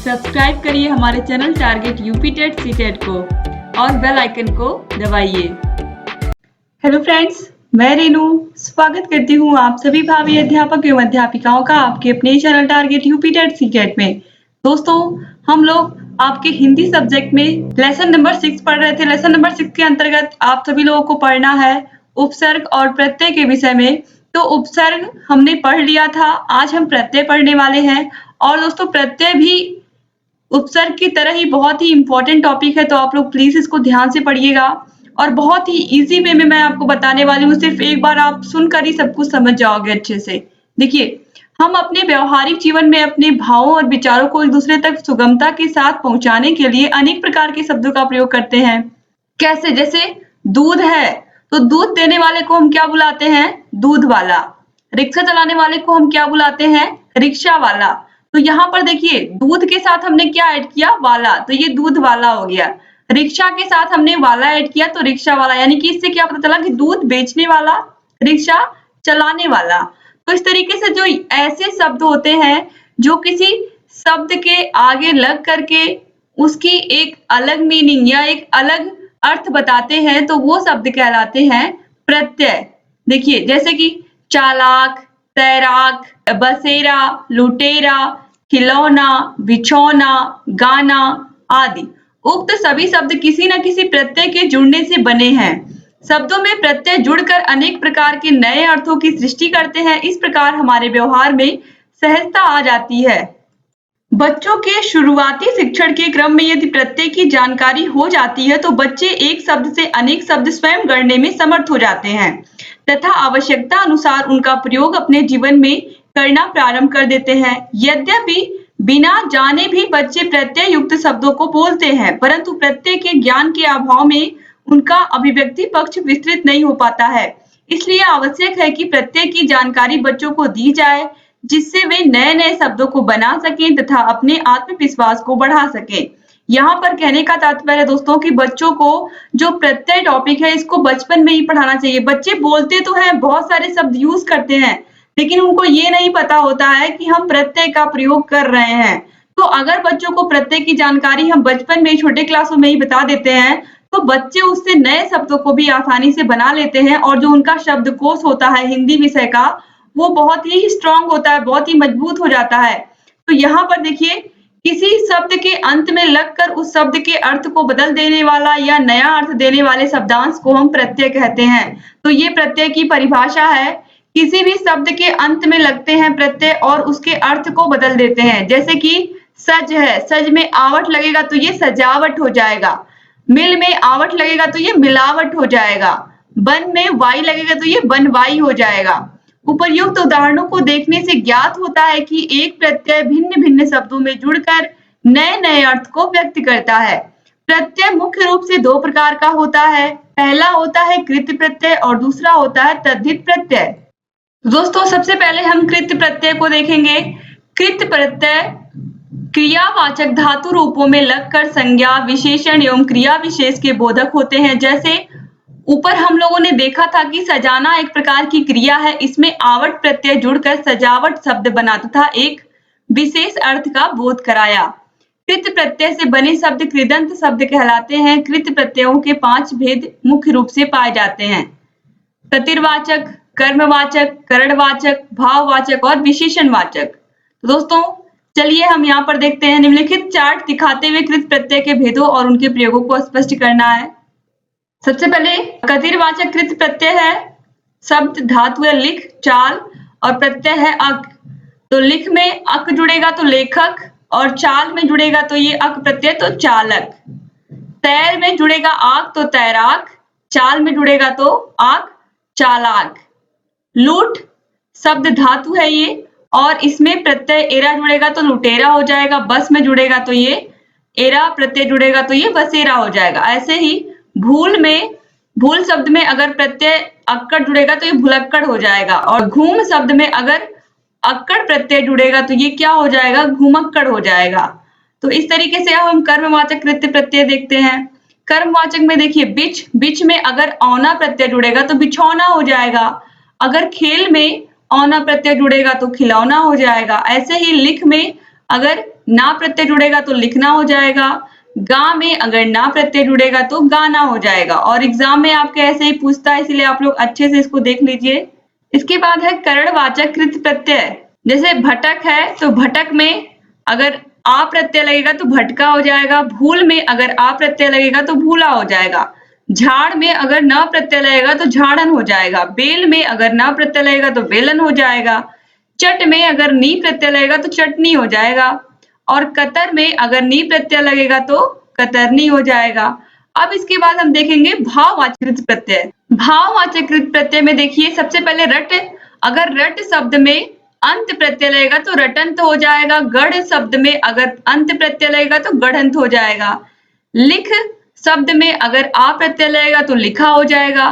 Subscribe करिए हमारे channel target UP TET CTET को और बेल आइकन को दबाइए। हेलो फ्रेंड्स, मैं रेनू स्वागत करती हूँ आप सभी भावी अध्यापक एवं अध्यापिकाओं का आपके अपने channel target UP TET CTET में। दोस्तों, हम लोग आपके हिंदी सब्जेक्ट में लेसन नंबर 6 पढ़ रहे थे। लेसन नंबर 6 के अंतर्गत आप सभी लोगों को पढ़ना है उपसर्ग और प्रत्यय के विषय में। तो उपसर्ग हमने पढ़ लिया था, आज हम प्रत्यय पढ़ने वाले हैं। और दोस्तों, प्रत्यय भी उपसर्ग की तरह ही बहुत ही इंपॉर्टेंट टॉपिक है, तो आप लोग प्लीज इसको ध्यान से पढ़िएगा और बहुत ही इजी वे में मैं आपको बताने वाली हूँ। सिर्फ एक बार आप सुनकर ही सब कुछ समझ जाओगे अच्छे से। देखिए, हम अपने व्यवहारिक जीवन में अपने भावों और विचारों को एक दूसरे तक सुगमता के साथ पहुंचाने के लिए अनेक प्रकार के शब्दों का प्रयोग करते हैं। कैसे? जैसे दूध है तो दूध देने वाले को हम क्या बुलाते हैं? दूध वाला। रिक्शा चलाने वाले को हम क्या बुलाते हैं? रिक्शा वाला। तो यहाँ पर देखिए, दूध के साथ हमने क्या ऐड किया? वाला, तो ये दूध वाला हो गया। रिक्शा के साथ हमने वाला ऐड किया तो रिक्शा वाला, यानी कि इससे क्या पता चला कि दूध बेचने वाला, रिक्शा चलाने वाला। तो इस तरीके से जो ऐसे शब्द होते हैं जो किसी शब्द के आगे लग करके उसकी एक अलग मीनिंग या एक अलग अर्थ बताते हैं, तो वो शब्द कहलाते हैं प्रत्यय। देखिए, जैसे कि चालाक, तैराक, बसेरा, लुटेरा, खिलौना, बिछौना, गाना आदि। उक्त सभी शब्द किसी न किसी प्रत्यय के जुड़ने से बने हैं। शब्दों में प्रत्यय जुड़कर अनेक प्रकार के नए अर्थों की सृष्टि करते हैं। इस प्रकार हमारे व्यवहार में सहजता आ जाती है। बच्चों के शुरुआती शिक्षण के क्रम में यदि प्रत्यय की जानकारी हो जाती है तो बच्चे एक शब्द से अनेक शब्द स्वयं गढ़ने में समर्थ हो जाते हैं तथा आवश्यकता अनुसार उनका प्रयोग अपने जीवन में करना प्रारंभ कर देते हैं। यद्यपि बिना जाने भी बच्चे प्रत्यय युक्त शब्दों को बोलते हैं, परंतु प्रत्यय के ज्ञान के अभाव में उनका अभिव्यक्ति पक्ष विस्तृत नहीं हो पाता है। इसलिए आवश्यक है कि प्रत्यय की जानकारी बच्चों को दी जाए, जिससे वे नए नए शब्दों को बना सकें तथा अपने आत्मविश्वास को बढ़ा सकें। यहाँ पर कहने का तात्पर्य है दोस्तों कि बच्चों को जो प्रत्यय टॉपिक है इसको बचपन में ही पढ़ाना चाहिए। बच्चे बोलते तो हैं, बहुत सारे शब्द यूज करते हैं, लेकिन उनको ये नहीं पता होता है कि हम प्रत्यय का प्रयोग कर रहे हैं। तो अगर बच्चों को प्रत्यय की जानकारी हम बचपन में छोटे क्लासों में ही बता देते हैं तो बच्चे उससे नए शब्दों को भी आसानी से बना लेते हैं और जो उनका शब्दकोश होता है हिंदी विषय का, वो बहुत ही स्ट्रांग होता है, बहुत ही मजबूत हो जाता है। तो यहाँ पर देखिए, किसी शब्द के अंत में लगकर उस शब्द के अर्थ को बदल देने वाला या नया अर्थ देने वाले शब्दांश को हम प्रत्यय कहते हैं। तो ये प्रत्यय की परिभाषा है। किसी भी शब्द के अंत में लगते हैं प्रत्यय और उसके अर्थ को बदल देते हैं। जैसे कि सज है, सज में आवट लगेगा तो ये सजावट हो जाएगा। मिल में आवट लगेगा तो ये मिलावट हो जाएगा। बन में वाई लगेगा तो ये बनवाई हो जाएगा। उपर्युक्त उदाहरणों को देखने से ज्ञात होता है कि एक प्रत्यय भिन्न भिन्न शब्दों में जुड़कर नए नए अर्थ को व्यक्त करता है। प्रत्यय मुख्य रूप से दो प्रकार का होता है। पहला होता है कृत प्रत्यय और दूसरा होता है तद्धित प्रत्यय। दोस्तों, सबसे पहले हम कृत प्रत्यय को देखेंगे। कृत प्रत्यय क्रियावाचक धातु रूपों में लगकर संज्ञा, विशेषण एवं क्रिया विशेष के बोधक होते हैं। जैसे ऊपर हम लोगों ने देखा था कि सजाना एक प्रकार की क्रिया है, इसमें आवट प्रत्यय जुड़कर सजावट शब्द बना तथा एक विशेष अर्थ का बोध कराया। कृत प्रत्यय से बने शब्द कृदंत शब्द कहलाते हैं। कृत प्रत्ययों के 5 भेद मुख्य रूप से पाए जाते हैं: प्रतिवाचक, कर्मवाचक, करणवाचक, भाववाचक और विशेषणवाचक। तो दोस्तों, चलिए हम यहाँ पर देखते हैं। निम्नलिखित चार्ट दिखाते हुए कृत प्रत्यय के भेदों और उनके प्रयोगों को स्पष्ट करना है। सबसे पहले कतिर्वाचक कृत प्रत्यय है। शब्द, धातु है लिख, चाल और प्रत्यय है अक। तो लिख में अक जुड़ेगा तो लेखक और चाल में जुड़ेगा तो ये अक प्रत्यय तो चालक। तैर में जुड़ेगा आक तो तैराक, चाल में जुड़ेगा तो आक चालाक। लूट शब्द धातु है ये और इसमें प्रत्यय एरा जुड़ेगा तो लुटेरा हो जाएगा। बस में जुड़ेगा तो ये एरा प्रत्यय जुड़ेगा तो ये बसेरा हो जाएगा। ऐसे ही भूल में, भूल शब्द में अगर प्रत्यय अक्कड़ जुड़ेगा तो ये भुलक्कड़ हो जाएगा और घूम शब्द में अगर अक्कड़ प्रत्यय जुड़ेगा तो ये क्या हो जाएगा? घुमक्कड़ हो जाएगा। तो इस तरीके से अब हम कर्मवाचक कृत प्रत्यय देखते हैं। कर्मवाचक में देखिए, बिच, बिच में अगर औना प्रत्यय जुड़ेगा तो बिछौना हो जाएगा। अगर खेल में औना प्रत्यय जुड़ेगा तो खिलौना हो जाएगा। ऐसे ही लिख में अगर ना प्रत्यय जुड़ेगा तो लिखना हो जाएगा। गा में अगर ना प्रत्यय जुड़ेगा तो गाना हो जाएगा। और एग्जाम में आपके ऐसे ही पूछता है, इसलिए आप लोग अच्छे से इसको देख लीजिए। इसके बाद है करणवाचक कृत प्रत्यय। जैसे भटक है तो भटक में अगर आ प्रत्यय लगेगा तो भटका हो जाएगा। भूल में अगर आ प्रत्यय लगेगा तो भूला हो जाएगा। झाड़ में अगर न प्रत्यय लगेगा तो झाड़न हो जाएगा। बेल में अगर न प्रत्यय लगेगा तो बेलन हो जाएगा। चट में अगर नी प्रत्यय लगेगा तो चटनी हो जाएगा। और कतर में अगर नी प्रत्यय लगेगा तो कतरनी हो जाएगा। अब इसके बाद हम देखेंगे भाववाचक प्रत्यय। भाववाचक प्रत्यय में देखिए सबसे पहले रट, अगर रट शब्द में अंत प्रत्यय लगेगा तो रटंत हो जाएगा। गढ़ शब्द में अगर अंत प्रत्यय लगेगा तो गढ़ंत हो जाएगा। लिख शब्द में अगर आ प्रत्यय लगेगा तो लिखा हो जाएगा।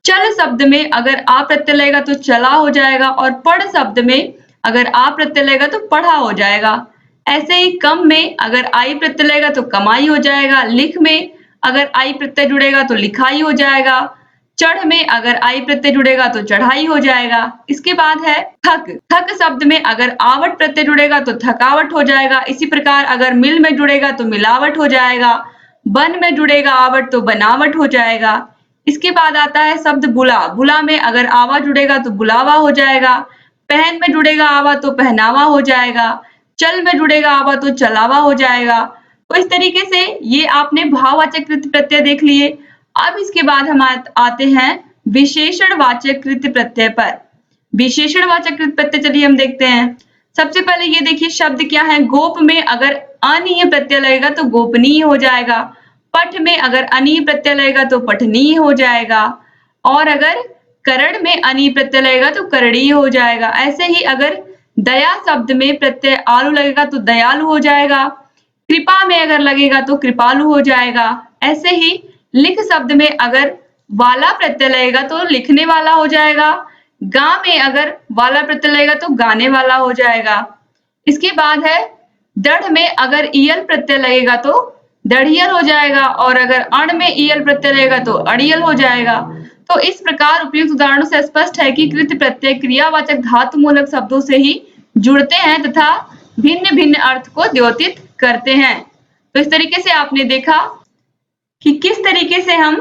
चल शब्द में अगर आ प्रत्यय लगेगा तो चला हो जाएगा। और पढ़ शब्द में अगर आ प्रत्यय लगेगा तो पढ़ा हो जाएगा। ऐसे ही कम में अगर आई प्रत्यय लगेगा तो कमाई हो जाएगा। लिख में अगर आई प्रत्यय जुड़ेगा तो लिखाई हो जाएगा। चढ़ में अगर आई प्रत्यय जुड़ेगा तो चढ़ाई हो जाएगा। इसके बाद है थक। थक शब्द में अगर आवट प्रत्यय जुड़ेगा तो थकावट हो जाएगा। इसी प्रकार अगर मिल में जुड़ेगा तो मिलावट हो जाएगा। बन में जुड़ेगा आवट तो बनावट हो जाएगा। इसके बाद आता है शब्द बुला। बुला में अगर आवा जुड़ेगा तो बुलावा हो जाएगा। पहन में जुड़ेगा आवा तो पहनावा हो जाएगा। चल में जुड़ेगा आवा तो चलावा हो जाएगा। तो इस तरीके से ये आपने भाववाचक कृत प्रत्यय देख लिए। अब इसके बाद हम आते हैं विशेषणवाचक कृत प्रत्यय पर। विशेषणवाचक कृत प्रत्यय चलिए हम देखते हैं। सबसे पहले ये देखिए शब्द क्या है। गोप में अगर अनीय प्रत्यय लगेगा तो गोपनीय हो जाएगा। पठ में अगर अनीय प्रत्यय लगेगा तो पठनीय हो जाएगा। और अगर करण में अनीय प्रत्यय लगेगा तो करणीय हो जाएगा। ऐसे ही अगर दया शब्द में प्रत्यय आलू लगेगा तो दयालु हो जाएगा। कृपा में अगर लगेगा तो कृपालु हो जाएगा। ऐसे ही लिख शब्द में अगर वाला प्रत्यय लगेगा तो लिखने वाला हो जाएगा। गा में अगर वाला प्रत्यय लगेगा तो गाने वाला हो जाएगा। इसके बाद है दढ़ में अगर ईयल प्रत्यय लगेगा तो दढ़ियल हो जाएगा। और अगर अण में ईयल प्रत्यय लगेगा तो अड़ियल हो जाएगा। तो इस प्रकार उपयुक्त उदाहरणों से स्पष्ट है कि कृत प्रत्यय क्रियावाचक धातु मूलक शब्दों से ही जुड़ते हैं तथा भिन्न भिन्न अर्थ को द्योतित करते हैं। तो इस तरीके से आपने देखा कि किस तरीके से हम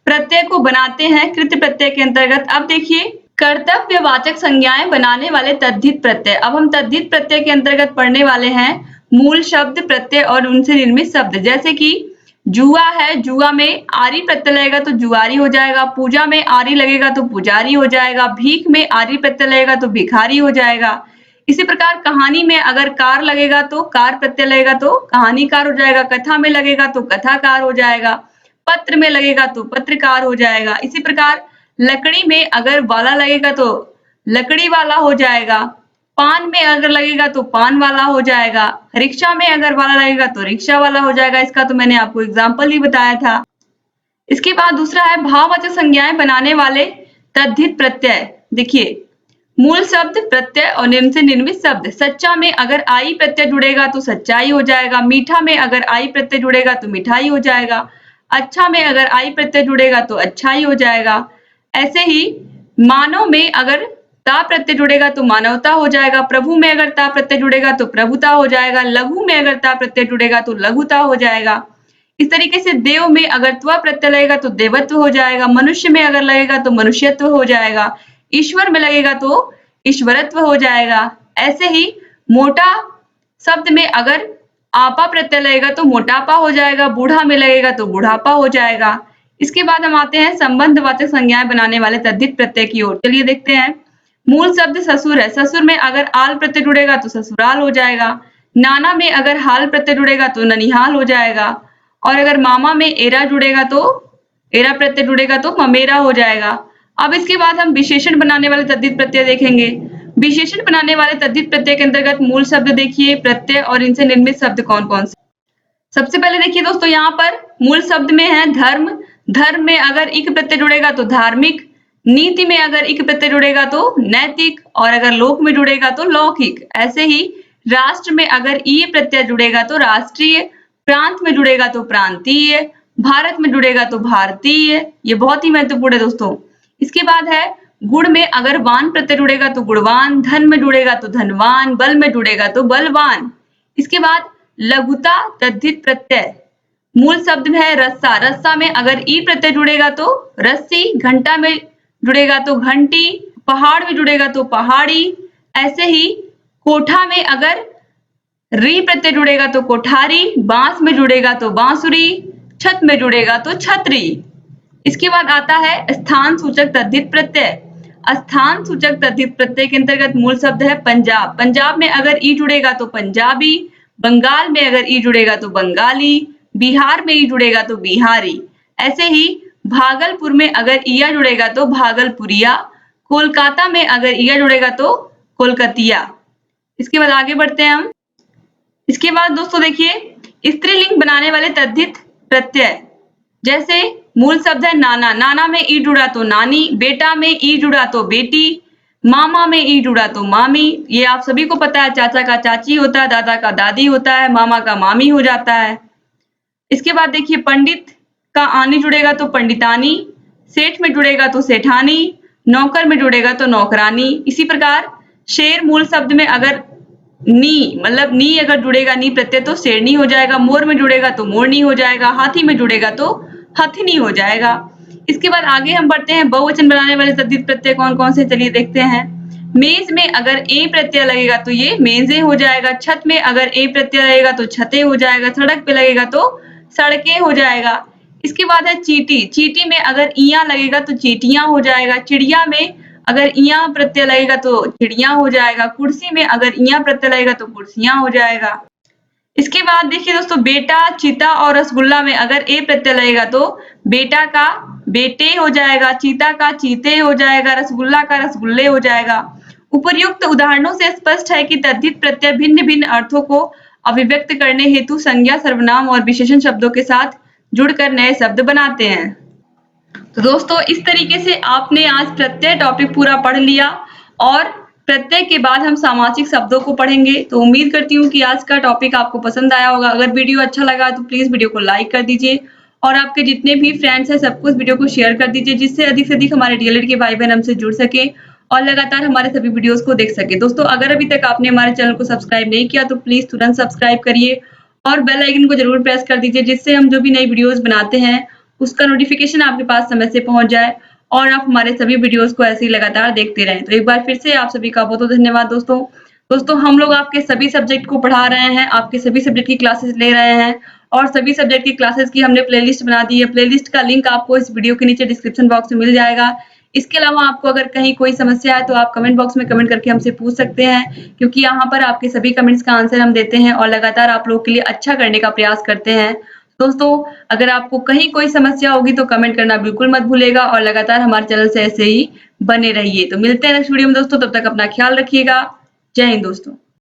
प्रत्यय को बनाते हैं कृत प्रत्यय के अंतर्गत। अब देखिए कर्तव्यवाचक संज्ञाएं बनाने वाले तद्धित प्रत्यय। अब हम तद्धित प्रत्यय के अंतर्गत पढ़ने वाले हैं मूल शब्द, प्रत्यय और उनसे निर्मित शब्द। जैसे कि जुआ है, जुआ में आरी प्रत्यय लगेगा तो जुआरी हो जाएगा। पूजा में आरी लगेगा तो पुजारी हो जाएगा। भीख में आरी प्रत्यय लगेगा तो भिखारी हो जाएगा। इसी प्रकार कहानी में अगर कार लगेगा तो कार प्रत्यय लगेगा तो कहानीकार हो जाएगा। कथा में लगेगा तो कथाकार हो जाएगा। पत्र में लगेगा तो पत्रकार हो जाएगा। इसी प्रकार लकड़ी में अगर वाला लगेगा तो लकड़ी वाला हो जाएगा। पान में अगर लगेगा तो पान वाला हो जाएगा। रिक्शा में अगर वाला लगेगा तो रिक्शा वाला हो जाएगा। इसका तो मैंने आपको एग्जाम्पल ही बताया था। इसके बाद दूसरा है भाववाचक संज्ञाएं बनाने वाले तद्धित प्रत्यय। देखिए मूल शब्द, प्रत्यय और इनसे निर्मित शब्द। सच्चा में अगर आई प्रत्यय जुड़ेगा तो सच्चाई हो जाएगा। मीठा में अगर आई प्रत्यय जुड़ेगा तो मिठाई हो जाएगा। अच्छा में अगर आई प्रत्यय जुड़ेगा तो अच्छाई हो जाएगा। ऐसे ही मानव में अगर ता प्रत्यय जुड़ेगा तो मानवता हो जाएगा। प्रभु में अगर ता प्रत्यय जुड़ेगा तो प्रभुता हो जाएगा। लघु में अगर ता प्रत्यय जुड़ेगा तो लघुता हो जाएगा। इस तरीके से देव में अगर त्व प्रत्यय लगेगा तो देवत्व हो जाएगा। मनुष्य में अगर लगेगा तो मनुष्यत्व हो जाएगा। ईश्वर में लगेगा तो ईश्वरत्व हो जाएगा। ऐसे ही मोटा शब्द में अगर आपा प्रत्यय लगेगा तो मोटापा हो जाएगा। बूढ़ा में लगेगा तो बुढ़ापा हो जाएगा। इसके बाद हम आते हैं संबंधवाचक संज्ञाएं बनाने वाले तद्धित प्रत्यय की ओर। चलिए देखते हैं। मूल शब्द ससुर है। ससुर में अगर आल प्रत्यय जुड़ेगा तो ससुराल हो जाएगा। नाना में अगर हाल प्रत्यय जुड़ेगा तो ननिहाल हो जाएगा। और अगर मामा में एरा जुड़ेगा तो एरा प्रत्यय जुड़ेगा तो ममेरा हो जाएगा। अब इसके बाद हम विशेषण बनाने वाले तद्धित प्रत्यय देखेंगे। विशेषण बनाने वाले तद्धित प्रत्यय के अंतर्गत मूल शब्द देखिए, प्रत्यय और इनसे निर्मित शब्द कौन कौन से। सबसे पहले देखिए दोस्तों यहाँ पर मूल शब्द में है धर्म। धर्म में अगर इक प्रत्यय जुड़ेगा तो धार्मिक। नीति में अगर इक प्रत्यय जुड़ेगा तो नैतिक। और अगर लोक में जुड़ेगा तो लौकिक। ऐसे ही राष्ट्र में अगर ई प्रत्यय जुड़ेगा तो राष्ट्रीय। प्रांत में जुड़ेगा तो प्रांतीय। भारत में जुड़ेगा तो भारतीय। ये बहुत ही महत्वपूर्ण है दोस्तों। इसके बाद है गुण में अगर वान प्रत्यय जुड़ेगा तो गुणवान। धन में जुड़ेगा तो धनवान। बल में जुड़ेगा तो बलवान। इसके बाद लघुता तद्धित प्रत्यय। मूल शब्द है रस्सा, रस्सा में अगर ई प्रत्यय जुड़ेगा तो रस्सी, घंटा में जुड़ेगा तो घंटी, पहाड़ में जुड़ेगा तो पहाड़ी। ऐसे ही कोठा में अगर री प्रत्यय जुड़ेगा तो कोठारी, बांस में जुड़ेगा तो बांसुरी, छत में जुड़ेगा तो छतरी। इसके बाद आता है स्थान सूचक तद्धित प्रत्यय। स्थान सूचक तद्धित प्रत्यय के अंतर्गत मूल शब्द है पंजाब, पंजाब में अगर ई जुड़ेगा तो पंजाबी, बंगाल में अगर ई जुड़ेगा तो बंगाली, बिहार में ई जुड़ेगा तो बिहारी। ऐसे ही भागलपुर में अगर ईया जुड़ेगा तो भागलपुरिया, कोलकाता में अगर ईया जुड़ेगा तो कोलकातिया। इसके बाद आगे बढ़ते हैं हम। इसके बाद दोस्तों देखिए स्त्रीलिंग बनाने वाले तद्धित प्रत्यय, जैसे मूल शब्द है नाना, नाना में ई जुड़ा तो नानी, बेटा में ई जुड़ा तो बेटी, मामा में ई जुड़ा तो मामी। ये आप सभी को पता है, चाचा का चाची होता है, दादा का दादी होता है, मामा का मामी हो जाता है। इसके बाद देखिए पंडित का आनी जुड़ेगा तो पंडितानी, सेठ में जुड़ेगा तो सेठानी, नौकर में जुड़ेगा तो नौकरानी। इसी प्रकार शेर मूल शब्द में अगर नी मतलब नी अगर जुड़ेगा नी प्रत्यय तो शेरनी हो जाएगा, मोर में जुड़ेगा तो मोरनी हो जाएगा, हाथी में जुड़ेगा तो हथिनी हो जाएगा। इसके बाद आगे हम बढ़ते हैं बहुवचन बनाने वाले तद्धित प्रत्यय कौन कौन से, चलिए देखते हैं। मेज में अगर ए प्रत्यय लगेगा तो ये मेजे हो जाएगा, छत में अगर ए प्रत्यय लगेगा तो छते हो जाएगा, सड़क पे लगेगा तो सड़कें हो जाएगा। इसके बाद है चीटी, चीटी में अगर इया लगेगा तो चीटियां हो जाएगा, चिड़िया में अगर इया प्रत्यय लगेगा तो चिड़िया हो जाएगा, कुर्सी में अगर इया प्रत्यय लगेगा तो कुर्सियां हो जाएगा। इसके बाद देखिए दोस्तों बेटा, चीता और रसगुल्ला में अगर ए प्रत्यय लगेगा तो बेटा का बेटे हो जाएगा, चीता का चीते हो जाएगा, रसगुल्ला का रसगुल्ले हो जाएगा। उपर्युक्त उदाहरणों से स्पष्ट है कि तद्धित प्रत्यय भिन्न भिन्न अर्थों को अभिव्यक्त करने हेतु संज्ञा, सर्वनाम और विशेषण शब्दों के साथ जुड़कर नए शब्द बनाते हैं। तो दोस्तों इस तरीके से आपने आज प्रत्यय टॉपिक पूरा पढ़ लिया और प्रत्यय के बाद हम सामासिक शब्दों को पढ़ेंगे। तो उम्मीद करती हूँ कि आज का टॉपिक आपको पसंद आया होगा। अगर वीडियो अच्छा लगा तो प्लीज वीडियो को लाइक कर दीजिए और आपके जितने भी फ्रेंड्स हैं सबको इस वीडियो को शेयर कर दीजिए, जिससे अधिक से अधिक हमारे डीएलएड के भाई बहन हमसे जुड़ सके और लगातार हमारे सभी वीडियोस को देख सके। दोस्तों अगर अभी तक आपने हमारे चैनल को सब्सक्राइब नहीं किया तो प्लीज तुरंत सब्सक्राइब करिए और बेल आइकन को जरूर प्रेस कर दीजिए, जिससे हम जो भी नई वीडियोस बनाते हैं उसका नोटिफिकेशन आपके पास समय से पहुंच जाए और आप हमारे सभी वीडियोस को ऐसे ही लगातार देखते रहें। तो एक बार फिर से आप सभी का बहुत बहुत धन्यवाद दोस्तों हम लोग आपके सभी सब्जेक्ट को पढ़ा रहे हैं, आपके सभी सब्जेक्ट की क्लासेस ले रहे हैं और सभी सब्जेक्ट की क्लासेस की हमने प्लेलिस्ट बना दी है। प्लेलिस्ट का लिंक आपको इस वीडियो के नीचे डिस्क्रिप्शन बॉक्स में मिल जाएगा। इसके अलावा आपको अगर कहीं कोई समस्या है तो आप कमेंट बॉक्स में कमेंट करके हमसे पूछ सकते हैं, क्योंकि यहाँ पर आपके सभी कमेंट्स का आंसर हम देते हैं और लगातार आप लोग के लिए अच्छा करने का प्रयास करते हैं। दोस्तों अगर आपको कहीं कोई समस्या होगी तो कमेंट करना बिल्कुल मत भूलिएगा और लगातार हमारे चैनल से ऐसे ही बने रहिए। तो मिलते हैं नेक्स्ट वीडियो में दोस्तों, तब तक अपना ख्याल रखिएगा। जय हिंद दोस्तों।